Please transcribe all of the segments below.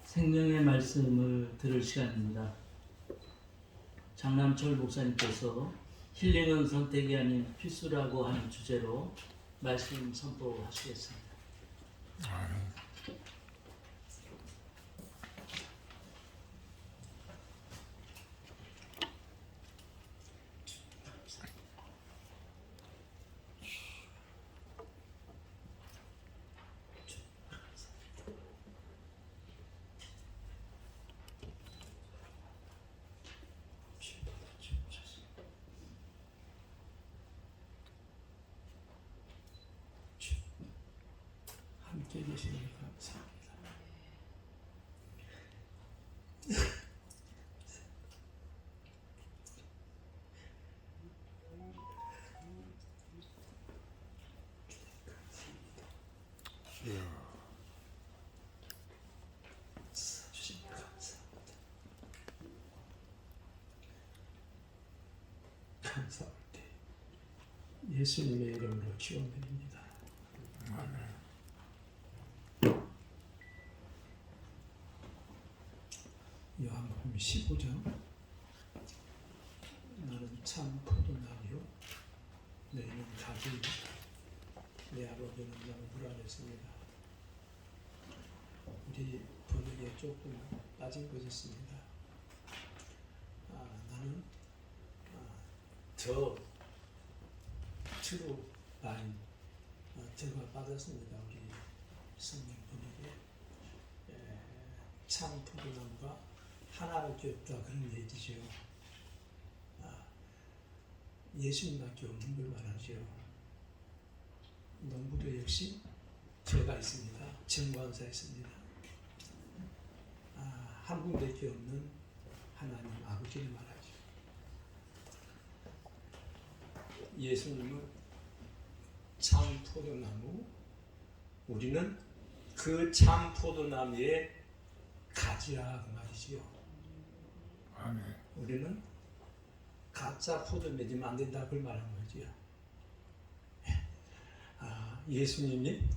생명의 말씀을 들을 시간입니다. 장남철 목사님께서 힐링은 선택이 아닌 필수라고 하는 주제로 말씀 선포하시겠습니다. 함께 계시니 감사합니다. 주시니 감사합니다. 감사할 때 예수님의 이름으로 기원드립니다. 아멘. 요한복음 15장. 나는 참 포도나무요 너희는 가지요 내 아버지는 나를 불안했습니다. 우리 번역에 조금 빠진 것이 있습니다. 나는 더 트루 라인 제가 받았습니다. 우리 성경 번역에 참 포도나무가 하나밖에 없다 그런 얘기죠. 예수님밖에 없는 걸 말하죠. 농부도 역시 제가 있습니다. 정관사 있습니다. 한 분밖에 없는 하나님 아버지를 말하죠. 예수님은 참 포도나무, 우리는 그 참 포도나무의 가지라 그 말이지요. 아멘. 우리는 가짜 포도 맺으면 안 된다 그걸 말하는 거지요. 예수님이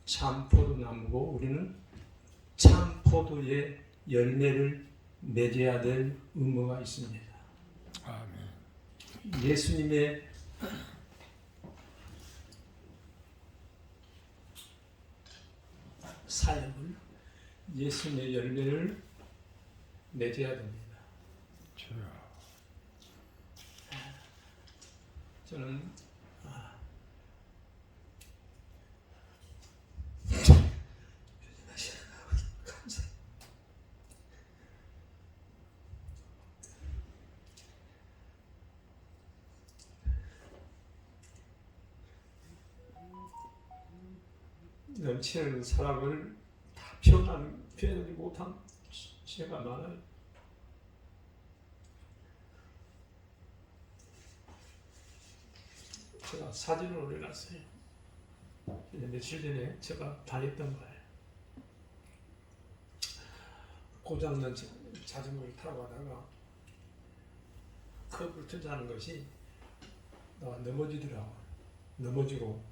참 포도나무고 우리는 참 포도의 열매를 맺어야 될 의무가 있습니다. 아멘. 예수님의 사역을, 예수님의 열매를 맺어야 됩니다. 저는 넘치는 사랑을 다 표현하지 못한 시가 많아요. 제가 사진을 올려놨어요. 며칠 전에 제가 다녔던 거예요. 고장난 자전거를 타고 가다가 커브를 터지는 것이 넘어지더라고. 넘어지고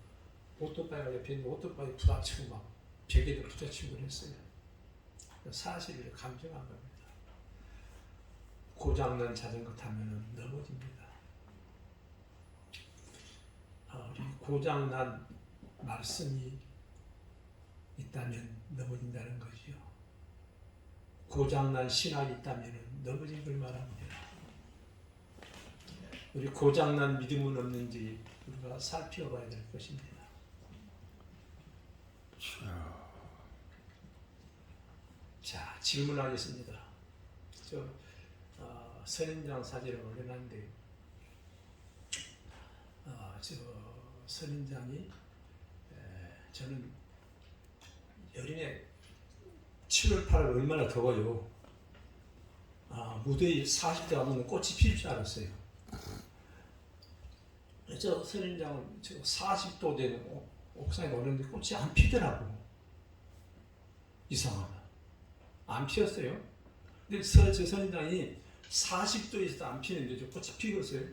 오토바이가 옆에 있는 오토바이 부딪히고 막 벽에도 부딪히고 그랬어요. 사실을 감정한 겁니다. 고장난 자전거 타면 넘어집니다. 우리 고장난 말씀이 있다면 넘어진다는 것이요. 고장난 신학이 있다면 넘어진 걸 말합니다. 우리 고장난 믿음은 없는지 우리가 살펴봐야 될 것입니다. 자, 질문하겠습니다. 선인장 사진을 올려놨는데 저 선인장이 저는 여름에 7월 8월 얼마나 더워요. 무더위 40도 가면 꽃이 필 줄 알았어요. 저 선인장을 40도 되는 옥상에 오는데 꽃이 안 피더라고. 이상하다. 안 피었어요. 근데 저 선인장이 40도에서도 안 피는데 저 꽃이 피었어요.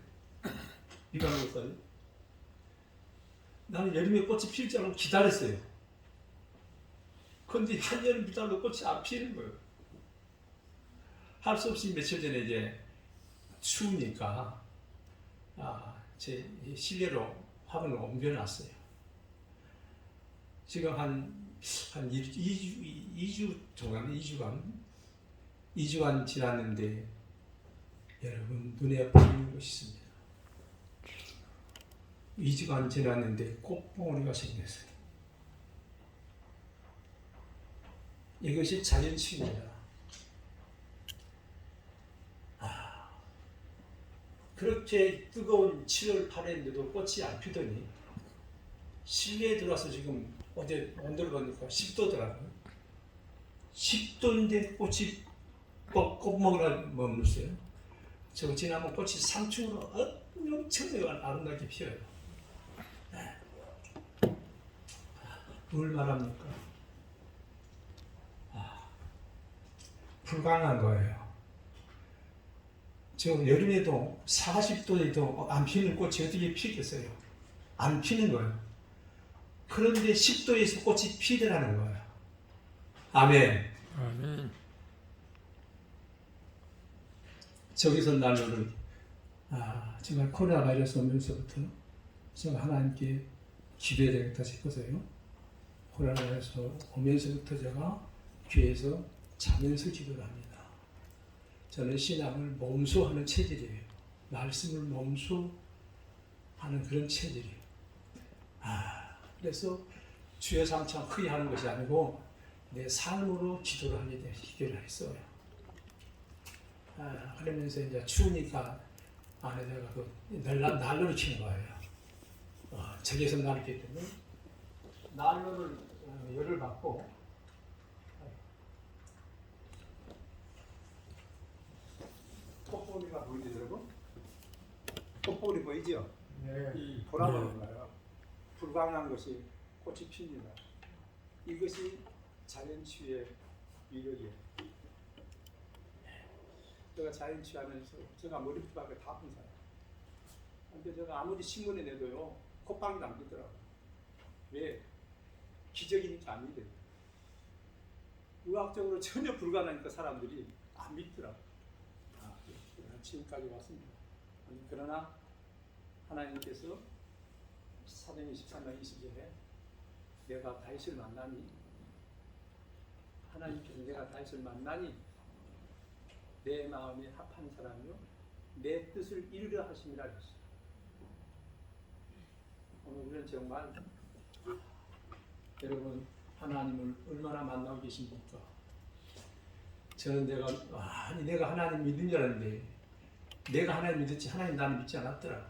비가 오고까지. 나는 여름에 꽃이 필 줄 알고 기다렸어요. 근데 한여름 비달도 꽃이 안 피는 거예요. 할 수 없이 며칠 전에 이제 추우니까 제 실내로 화분을 옮겨놨어요. 지금 한 2주 동안, 2주간 지났는데 여러분 눈에 보이는 것이 있습니다. 2주간 지났는데 꽃봉오리가 생겼어요. 이것이 자연치유입니다. 그렇게 뜨거운 7월 8일인데도 꽃이 안 피더니 실내에 들어와서 지금 어제 온도를 보니까 10도더라고요. 10도인데 꽃이 꽃먹으라 머물렀어요. 저 지나면 꽃이 3층으로 엄청나게 아름답게 피어요. 뭘 말합니까? 불가능한 거예요. 저 여름에도 40도에도 안 피는 꽃이 어떻게 피겠어요? 안 피는 거예요. 그런데 10도에서 꽃이 피더라는 거예요. 아멘. 아멘. 저기서 난로를 정말 코로나 바이러스 오면서부터 제가 하나님께 기도해야 되겠다 싶어서요. 코로나 바이러스 오면서부터 제가 교회에서 자면서 기도를 합니다. 저는 신앙을 몸소하는 체질이에요. 말씀을 몸소하는 그런 체질이에요. 그래서 주여 삼창 크게 하는 것이 아니고 내 삶으로 기도를 하게 돼 기도를 했어요. 그러면서 이제 추우니까 안에다가 그 난로를 켜는 거예요. 저기서 난로를 켰더니 난로를 열을 받고 꽃보리가 보이지 여러분? 꽃보리 보이죠? 이 보라보는 거예요. 불가능한 것이 꽃이 핍니다. 이것이 자연치유의 위력이에요. 제가 자연치유하면서 제가 머리피가 다 아픈 사람. 근데 제가 아무리 신문에 내도요 콧방귀도 안 되더라고요. 왜? 기적이니까 안 믿어요. 의학적으로 전혀 불가능하니까 사람들이 안 믿더라고요. 지금까지 왔습니다. 그러나 하나님께서 사도행 23장 20절에 내가 다윗을 만나니 하나님께서 내가 다윗을 만나니 내 마음이 합한 사람이요 내 뜻을 이루려 하심이라 했어요. 오늘 우리는 정말 여러분 하나님을 얼마나 만나고 계십니까? 저는 내가 하나님 믿는 줄 알았는데 내가 하나님 믿었지 하나님 나를 믿지 않았더라.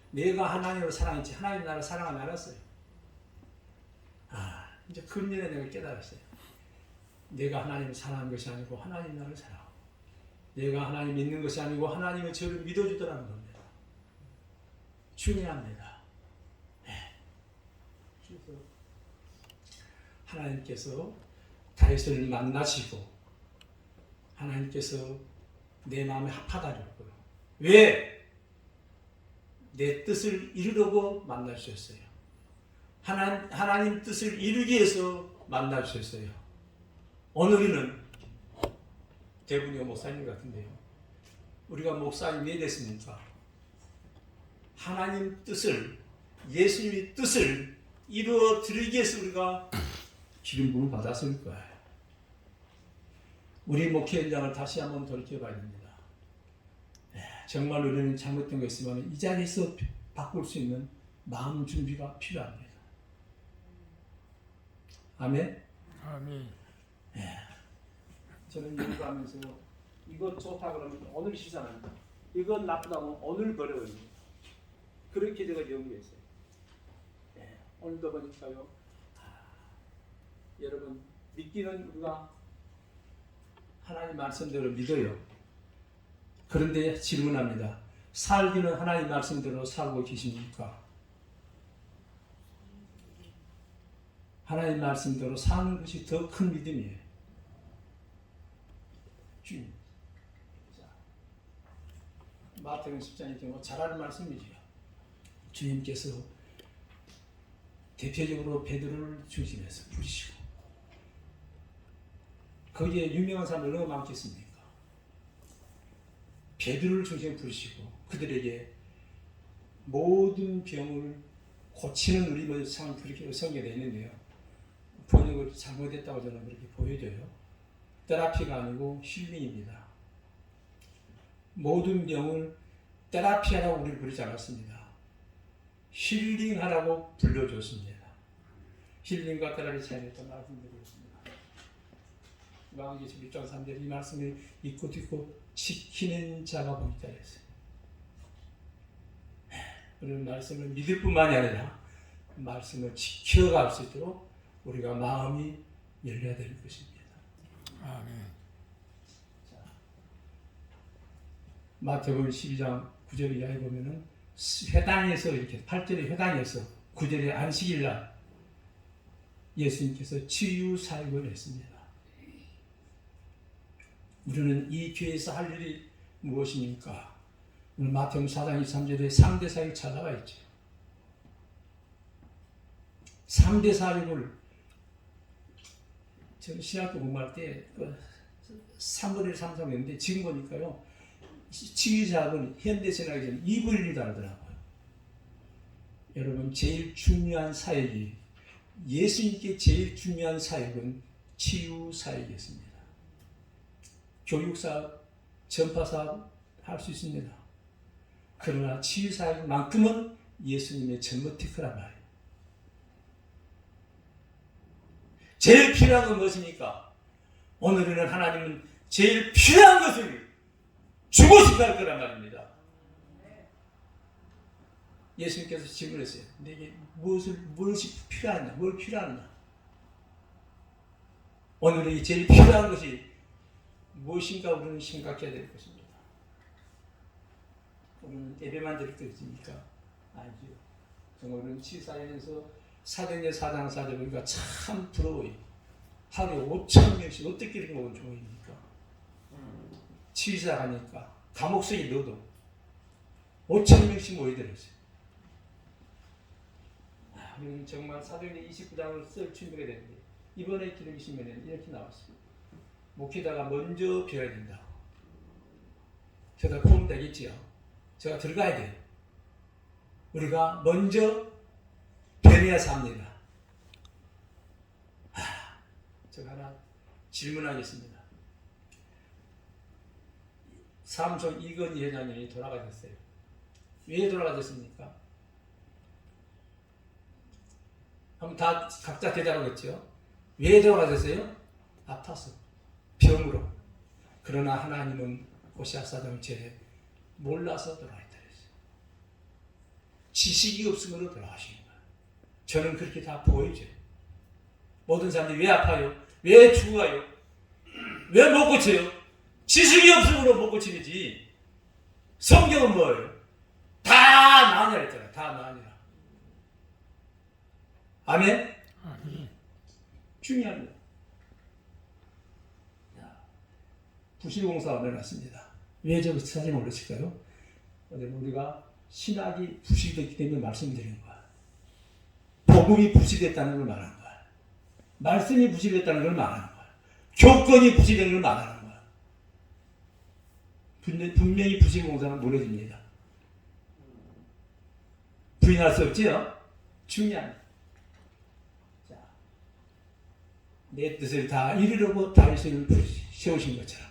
내가 하나님을 사랑했지 하나님 나를 사랑하지 않았어요. 이제 금년에 내가 깨달았어요. 내가 하나님을 사랑한 것이 아니고 하나님 나를 사랑하고 내가 하나님 믿는 것이 아니고 하나님은 저를 믿어주더라는 겁니다. 중요합니다. 그래서 하나님께서 다윗을 만나시고 하나님께서 내 마음에 합하다랬고요. 왜? 내 뜻을 이루려고 만나주셨어요. 하나님 뜻을 이루기 위해서 만나주셨어요. 오늘은 대부분이 목사님 같은데요. 우리가 목사님이 왜 됐습니까? 하나님 뜻을 예수님의 뜻을 이루어 드리기 위해서 우리가 기름 부음을 받았을 거예요. 우리 목회 현장을 다시 한번 돌이켜봐야 됩니다. 정말 우리는 잘못된 거 있으면 이 자리에서 바꿀 수 있는 마음 준비가 필요합니다. 아멘? 아멘. 저는 연구하면서 이것 좋다 그러면 오늘 시사합니다. 이건 나쁘다면 오늘 버려요. 그렇게 제가 연구했어요. 오늘도 보니까요. 여러분 믿기는 우리가 하나님 말씀대로 믿어요. 그런데 질문합니다. 살기는 하나님 말씀대로 살고 계십니까? 하나님 말씀대로 사는 것이 더 큰 믿음이에요. 주님. 마태복음 10장의 경우 잘 아는 말씀이죠. 주님께서 대표적으로 베드로를 중심해서 부르시고 거기에 유명한 사람들 얼마나 많겠습니까? 베드로를 중심에 부르시고 그들에게 모든 병을 고치는 우리 뭐 참 그렇게 성경에 되어 있는데요. 번역을 잘못했다고 저는 그렇게 보여져요. 테라피가 아니고 힐링입니다. 모든 병을 테라피하라고 우리를 부르지 않았습니다. 힐링하라고 불러줬습니다. 힐링과 테라피 차이를 또 말씀드리겠습니다. 요한계시록 1장 3절 이 말씀을 읽고 듣고 지키는 자가 복이다 했어요. 우리는 말씀을 믿을 뿐만이 아니라 말씀을 지켜갈 수 있도록 우리가 마음이 열려야 될 것입니다. 아멘. 자, 마태복음 12장 9절 이하에 보면은 회당에서 이렇게 8절에 회당에서 9절에 안식일날 예수님께서 치유 사역을 했습니다. 우리는 이 교회에서 할 일이 무엇입니까? 오늘 마태복음 4장 23절에 3대 사역이 찾아와 있죠. 3대 사역을 저는 신학교 공부할 때 3분의 1, 3, 3 했는데 지금 보니까요. 치유사역은 현대신학에서는 2분의 1이 다르더라고요. 여러분 제일 중요한 사역이 예수님께 제일 중요한 사역은 치유 사역이었습니다. 교육사업, 전파사업 할 수 있습니다. 그러나 치유 사역만큼은 예수님의 전모티크란 말이에요. 제일 필요한 건 무엇입니까? 오늘은 하나님은 제일 필요한 것을 주고 싶어 할 거란 말입니다. 예수님께서 질문했어요. 내게 무엇이 필요하냐? 뭘 필요하냐? 오늘의 제일 필요한 것이 무엇인가 우리는 생각해야 될 것입니다. 우리는 예배만 드릴 것입니까? 아니죠. 정말은 치사에서 사도행전 4장 4절 보니까 참 부러워요. 하루에 5,000명씩 어떻게 이렇게 먹은 종입니까? 치유사 하니까 감옥 속에 넣어도 5,000명씩 모여들었어요. 우리는 정말 사도행전 29장을 쓸 준비가 되는데 이번에 기록이시면 이렇게 나왔어요. 목회자가 먼저 배워야 된다. 제가 보면 되겠지요. 제가 들어가야 돼요. 우리가 먼저 변해야 삽니다. 제가 하나 질문하겠습니다. 삼성 이건희 회장님이 돌아가셨어요. 왜 돌아가셨습니까? 한번 다 각자 대답하겠죠. 왜 돌아가셨어요? 아파서, 병으로. 그러나 하나님은 고시아사정 죄 몰라서 돌아가셨다 했어요. 지식이 없음으로 돌아가신 거예요. 저는 그렇게 다 보이죠. 모든 사람들이 왜 아파요? 왜 죽어요? 왜 못 고쳐요? 지식이 없음으로 못 고치지. 성경은 뭐예요? 다 나으니라 했잖아요. 다 나으니라. 아멘? 중요합니다. 부실공사가 일어났습니다. 왜 저 사진 올렸을까요? 우리가 신학이 부실됐기 때문에 말씀드리는 거야. 복음이 부실됐다는 걸 말하는 거야. 말씀이 부실됐다는 걸 말하는 거야. 교권이 부실된 걸 말하는 거야. 분명히 부실공사는 무너집니다. 부인할 수 없지요? 중요합니다. 자, 내 뜻을 다 이루려고 다윗을 세우신 것처럼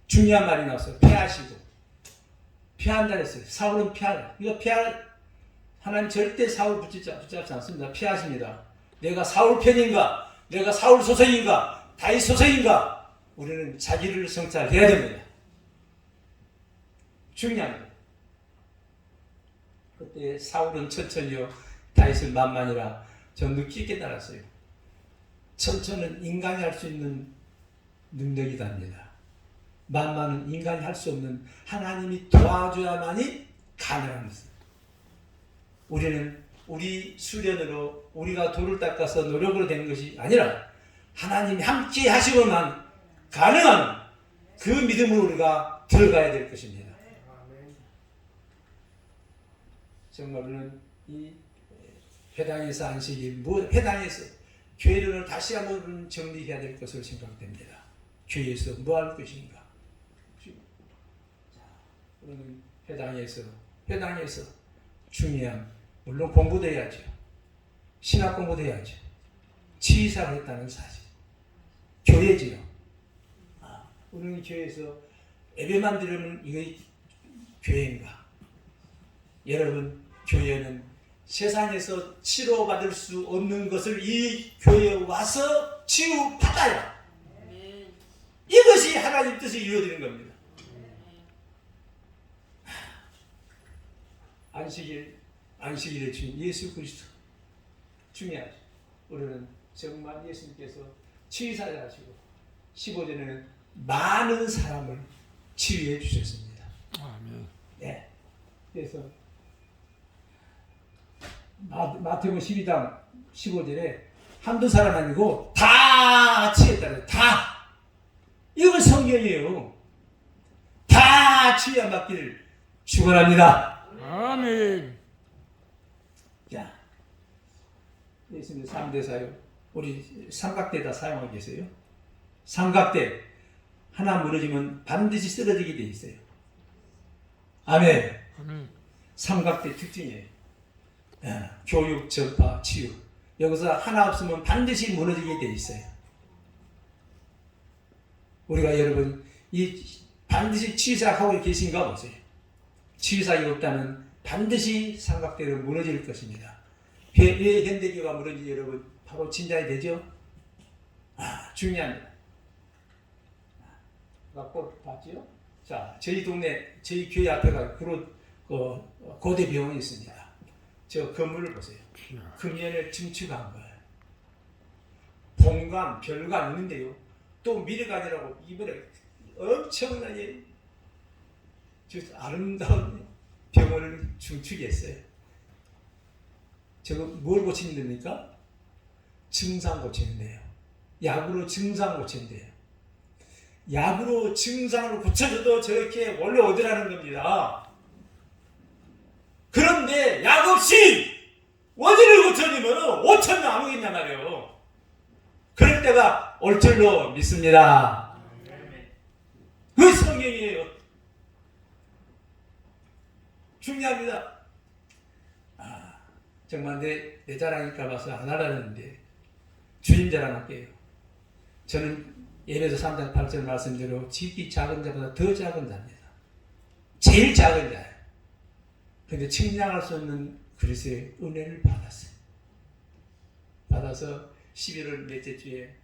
중요한 말이 나왔어요. 피하시고. 피한다 했어요. 사울은 피하라. 이거 하나님 절대 사울 붙잡지 않습니다. 피하십니다. 내가 사울 편인가? 내가 사울 소속인가? 다윗 소속인가? 우리는 자기를 성찰해야 됩니다. 중요합니다. 그때 사울은 천천히요. 다윗은 만만이라 전 늦게 깨달았어요. 천천은 인간이 할 수 있는 능력이답니다. 만만은 인간이 할 수 없는 하나님이 도와줘야만이 가능한 것입니다. 우리는 우리 수련으로 우리가 돌을 닦아서 노력으로 되는 것이 아니라 하나님이 함께 하시고만 가능한 그 믿음으로 우리가 들어가야 될 것입니다. 정말 우리는 이 회당에서 안식일, 회당에서 교회를 다시 한번 정리해야 될 것으로 생각됩니다. 교회에서 뭐 할 것인가? 우리는 회당에서 중요한, 물론 공부도 해야죠. 신학 공부도 해야죠. 치유사를 했다는 사실. 교회지요. 우리는 교회에서 예배만 드리면 이게 교회인가? 여러분, 교회는 세상에서 치료받을 수 없는 것을 이 교회에 와서 치유받아요. 이것이 하나님 뜻이 이루어지는 겁니다. 안식일의 주인 예수 그리스도 중요하죠. 우리는 정말 예수님께서 치유사를 하시고 15절에는 많은 사람을 치유해 주셨습니다. 아멘. 네. 그래서 마태복음 12장 15절에 한두 사람 아니고 다 치유했다는, 다. 이건 성경이에요. 다 치유 안 받기를 축원합니다. 아멘. 자, 예수님 3대 사용, 우리 삼각대 다 사용하고 계세요. 삼각대 하나 무너지면 반드시 쓰러지게 돼 있어요. 아멘. 아멘. 삼각대 특징이에요. 교육, 전파, 치유. 여기서 하나 없으면 반드시 무너지게 돼 있어요. 우리가 여러분 이 반드시 치유사하고 계신가 보세요. 치유사가 없다면 반드시 삼각대로 무너질 것입니다. 왜 현대교가 무너지지 여러분? 바로 진단이 되죠? 중요합니다. 꽃 봤죠? 자, 저희 동네, 저희 교회 앞에가 고대 병원이 있습니다. 저 건물을 보세요. 금연을 증축한 거예요. 본관, 별관 있는데요. 또 미래관이라고 이번에 엄청나게 아름다운 병원을 증축했어요. 저거 뭘 고치는 데입니까? 증상 고치는 데요. 약으로 증상 고치는 데요. 약으로 증상을 고쳐줘도 저렇게 원래 어디라는 겁니다. 그런데 약 없이 원인을 고쳐주면 5천명 안 오겠냐 말이에요. 그럴 때가 올 줄로 믿습니다. 그 성경이에요. 중요합니다. 정말 내 자랑일까 봐서 안 하라는데 주님 자랑할게요. 저는 예배서 3장 8절 말씀대로 지극히 작은 자보다 더 작은 자입니다. 제일 작은 자예요. 그런데 측량할 수 없는 그리스도의 은혜를 받았어요. 받아서 11월 넷째 주에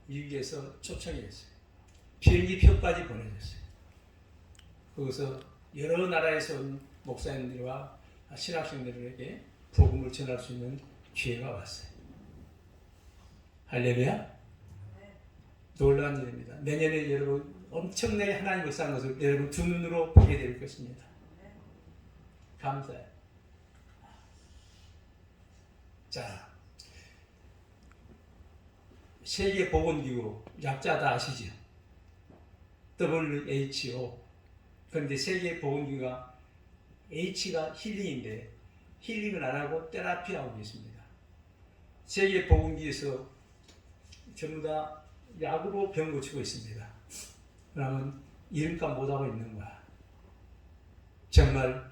미국에서 초청이 됐어요. 비행기 표까지 보내줬어요. 거기서 여러 나라에서 온 목사님들과 신학생들에게 복음을 전할 수 있는 기회가 왔어요. 할렐루야. 놀라운 일입니다. 내년에 여러분 엄청나게 하나님 역사한 것을 여러분 두 눈으로 보게 될 것입니다. 감사해요. 자, 세계보건기구 약자 다 아시죠? WHO. 그런데 세계보건기구가 H가 힐링인데 힐링을 안 하고 테라피하고 있습니다. 세계보건기구에서 전부 다 약으로 병 고치고 있습니다. 그러면 이름값 못하고 있는 거야. 정말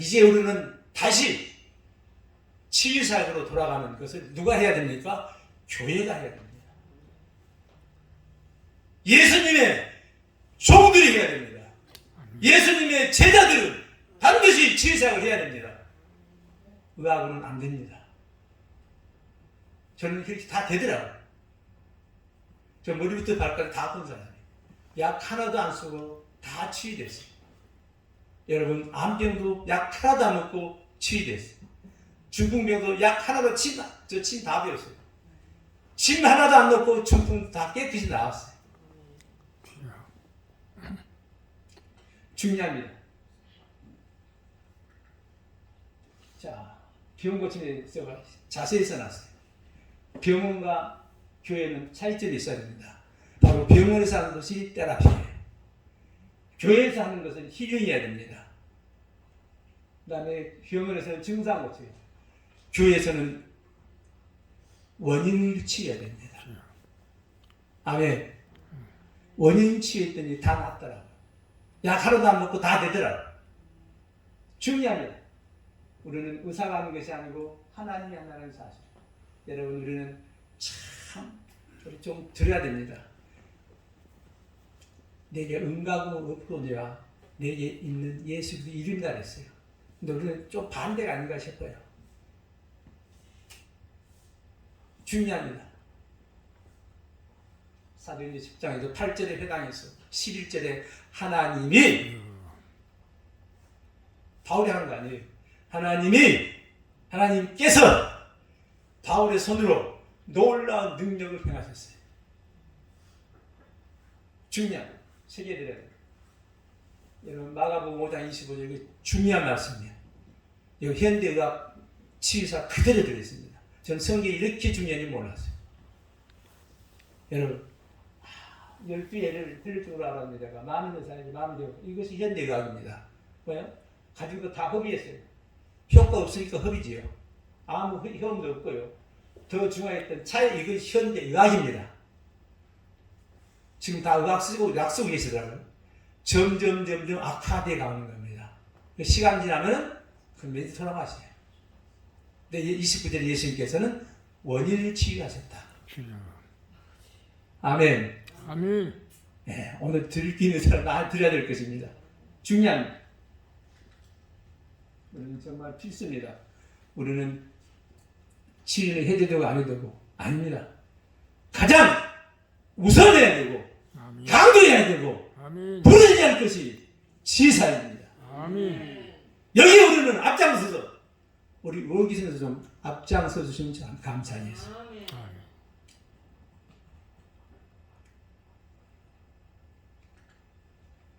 이제 우리는 다시 치유사역으로 돌아가는 것을 누가 해야 됩니까? 교회가 해야 됩니다. 예수님의 종들이 해야 됩니다. 예수님의 제자들은 반드시 치유사역을 해야 됩니다. 의학으로는 안 됩니다. 저는 그렇게 다 되더라고요. 저 머리부터 발까지 다 아픈 사람이에요. 약 하나도 안 쓰고 다 치유됐어요. 여러분 암병도 약 하나도 안 먹고 치유됐어요. 중풍병도 약 하나도 침 다 배웠어요. 침 하나도 안 넣고 중풍 다 깨끗이 나왔어요. 중요합니다. 자, 병 고침에 자세히 써놨어요. 병원과 교회는 차이점이 있어야 됩니다. 바로 병원에서 하는 것이 테라피예요. 교회에서 하는 것은 힐링해야 됩니다. 그 다음에 병원에서는 증상 고쳐요. 교회에서는 원인을 치유해야 됩니다. 아멘. 원인 치유했더니 다 낫더라고요. 약 하루도 안 먹고 다 되더라고요. 중요합니다. 우리는 의사가 하는 것이 아니고 하나님이 한다는 사실. 여러분, 우리는 참 우리 좀 들어야 됩니다. 내게 은가고 없고냐 내게 있는 예수 그리스도 이름이다 그랬어요. 근데 우리는 좀 반대가 아닌가 싶어요. 중요합니다. 사도행전 10장에서 8절에 해당해서 11절에 하나님이 바울이 하는 거 아니에요. 하나님께서 바울의 손으로 놀라운 능력을 행하셨어요. 중요합니다. 새겨드려야 돼요. 여러분, 마가복음 5장 25절 이거 중요한 말씀이에요. 여기 현대의학 치유사 그대로 들어있습니다. 저는 성경이 이렇게 중요한지 몰랐어요. 여러분, 12예를 들을 줄 알았는데 제가 많은 의사에게 마음이 되고 이것이 현대의학입니다. 뭐요? 가지고 다 허비했어요. 효과 없으니까 허비지요. 아무 효험도 없고요. 더 중요했던 차이 이것이 현대의학입니다. 지금 다 의학 쓰고 약 쓰고 계시더라고요. 점점 악화되어 가는 겁니다. 시간 지나면 그럼 돌아가세요. 근데 29절에 예수님께서는 원인을 치유하셨다. 아멘. 아멘. 네, 오늘 들기는 사람 다 들어야 될 것입니다. 중요합니다. 우리는 정말 필수입니다. 우리는 치유를 해도 되고 안 해도 되고 아닙니다. 가장 우선해야 되고 아멘. 강조해야 되고 아멘. 부르셔야 할 것이 지사입니다. 아멘. 여기 우리는 앞장서서 우리 월기선에서 좀 앞장서 주시면 참 감사하겠습니다. 아멘.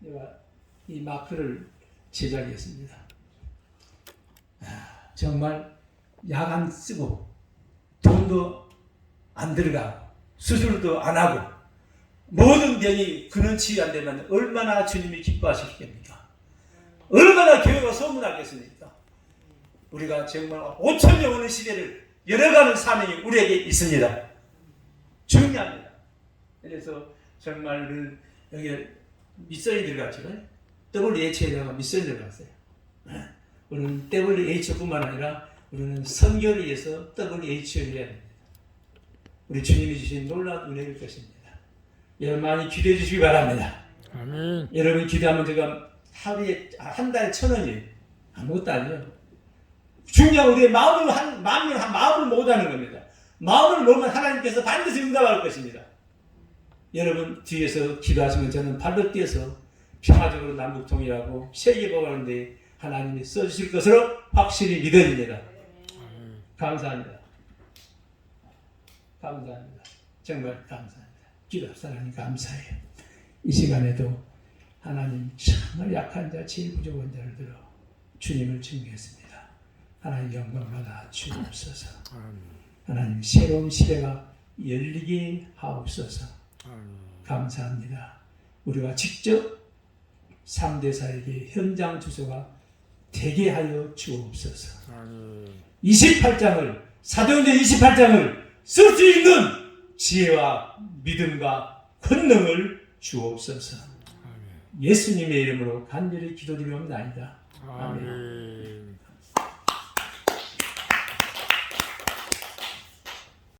제가 이 마크를 제작했습니다. 정말 약 안 쓰고 돈도 안 들어가고 수술도 안 하고 모든 병이 근원 치유 안 되면 얼마나 주님이 기뻐하시겠습니까? 얼마나 교회가 소문하겠습니까? 우리가 정말 5천년 오는 시대를 열어가는 사명이 우리에게 있습니다. 중요합니다. 그래서 정말 여기 미션이 들어갔죠. WH에다가 미션이 들어갔어요. 우리는 WH뿐만 아니라 우리는 선교를 위해서 WH를 해야 됩니다. 우리 주님이 주신 놀라운 은혜일 것입니다. 여러분 많이 기도해 주시기 바랍니다. 아멘. 여러분 기도하면 제가 하루에 한 달에 1,000원이에요. 아무것도 아니에요. 중요한 우리의 마음을 못하는 겁니다. 마음을 먹으면 하나님께서 반드시 응답할 것입니다. 여러분 뒤에서 기도하시면 저는 발로 뛰어서 평화적으로 남북 통일하고 세계복하는데 하나님이 써주실 것으로 확실히 믿어집니다. 감사합니다. 감사합니다. 정말 감사합니다. 기도합시다. 하나님 감사해요. 이 시간에도 하나님 정말 약한 자, 제일 부족한 자를 들어 주님을 증거했습니다. 하나님 영광 받아 주옵소서. 하나님 새로운 시대가 열리게 하옵소서. 감사합니다. 우리가 직접 3대사에게 현장 주소가 되게 하여 주옵소서. 28장을 사도행전 28장을 쓸 수 있는 지혜와 믿음과 권능을 주옵소서. 예수님의 이름으로 간절히 기도드리옵나이다. 아멘.